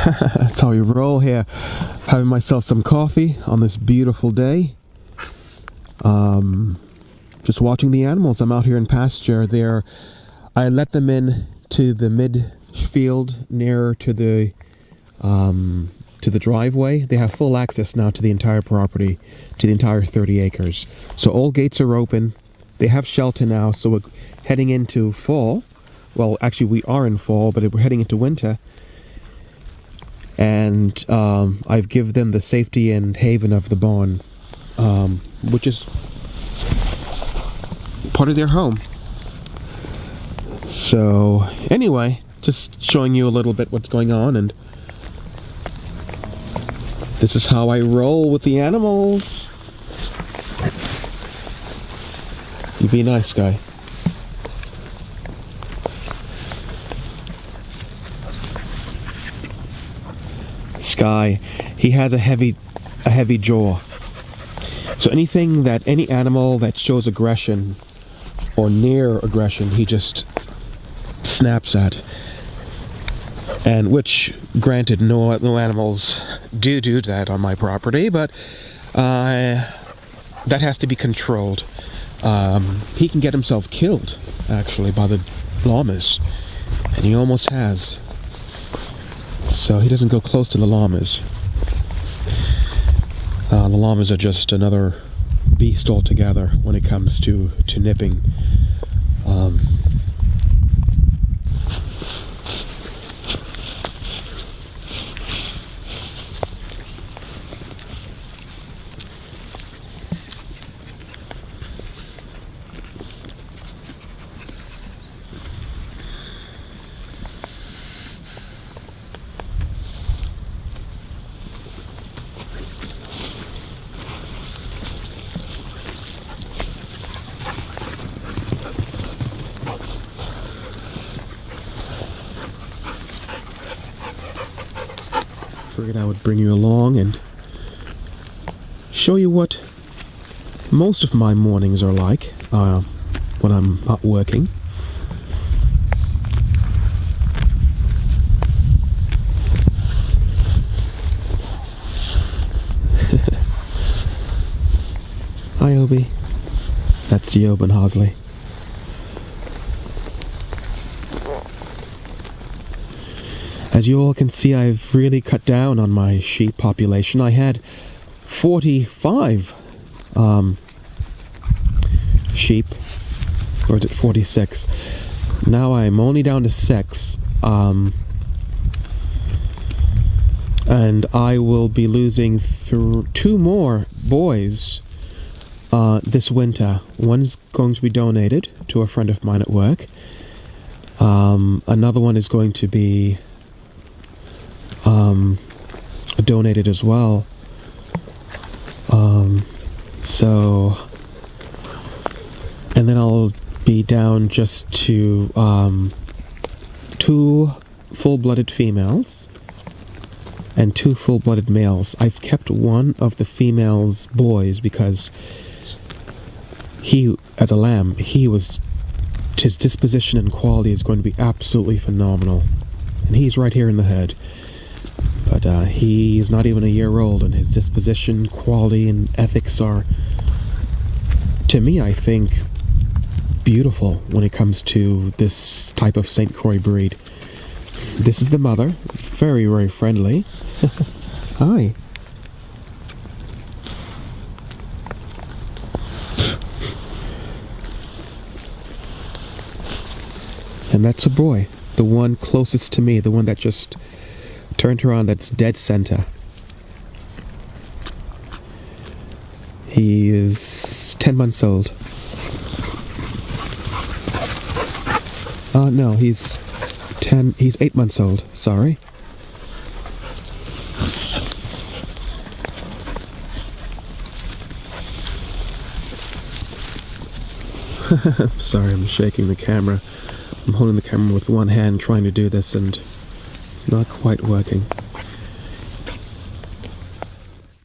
That's how we roll here. Having myself some coffee on this beautiful day. Just watching the animals. I'm out here in pasture. I let them in to the midfield nearer to the driveway. They have full access now to the entire property, to the entire 30 acres. So all gates are open. They have shelter now, so we're heading into fall. Well, actually we are in fall, but we're heading into winter. And I've given them the safety and haven of the barn, which is part of their home. So anyway, just showing you a little bit what's going on, and this is how I roll with the animals. You be nice, guy. Sky, he has a heavy jaw. So any animal that shows aggression or near aggression, he just snaps at. And which, granted, no animals do that on my property, but that has to be controlled. He can get himself killed, actually, by the llamas, and he almost has. So he doesn't go close to the llamas. The llamas are just another beast altogether when it comes to nipping. Figured I would bring you along and show you what most of my mornings are like when I'm not working. Hi, Obi. That's Yob and Hosley. As you all can see, I've really cut down on my sheep population. I had 45 sheep, or is it 46? Now I'm only down to 6. And I will be losing 2 more boys this winter. One's going to be donated to a friend of mine at work. Another one is going to be donated as well. And then I'll be down just to 2 full-blooded females and 2 full-blooded males. I've kept one of the females boys because he, as a lamb, his disposition and quality is going to be absolutely phenomenal. And he's right here in the herd. But he is not even a year old, and his disposition, quality, and ethics are, to me, I think, beautiful when it comes to this type of St. Croix breed. This is the mother, very, very friendly. Hi. And that's a boy, the one closest to me, the one that just turned around, that's dead center. He is 10 months old. No, he's 8 months old, sorry. Sorry, I'm shaking the camera. I'm holding the camera with one hand trying to do this, and it's not quite working.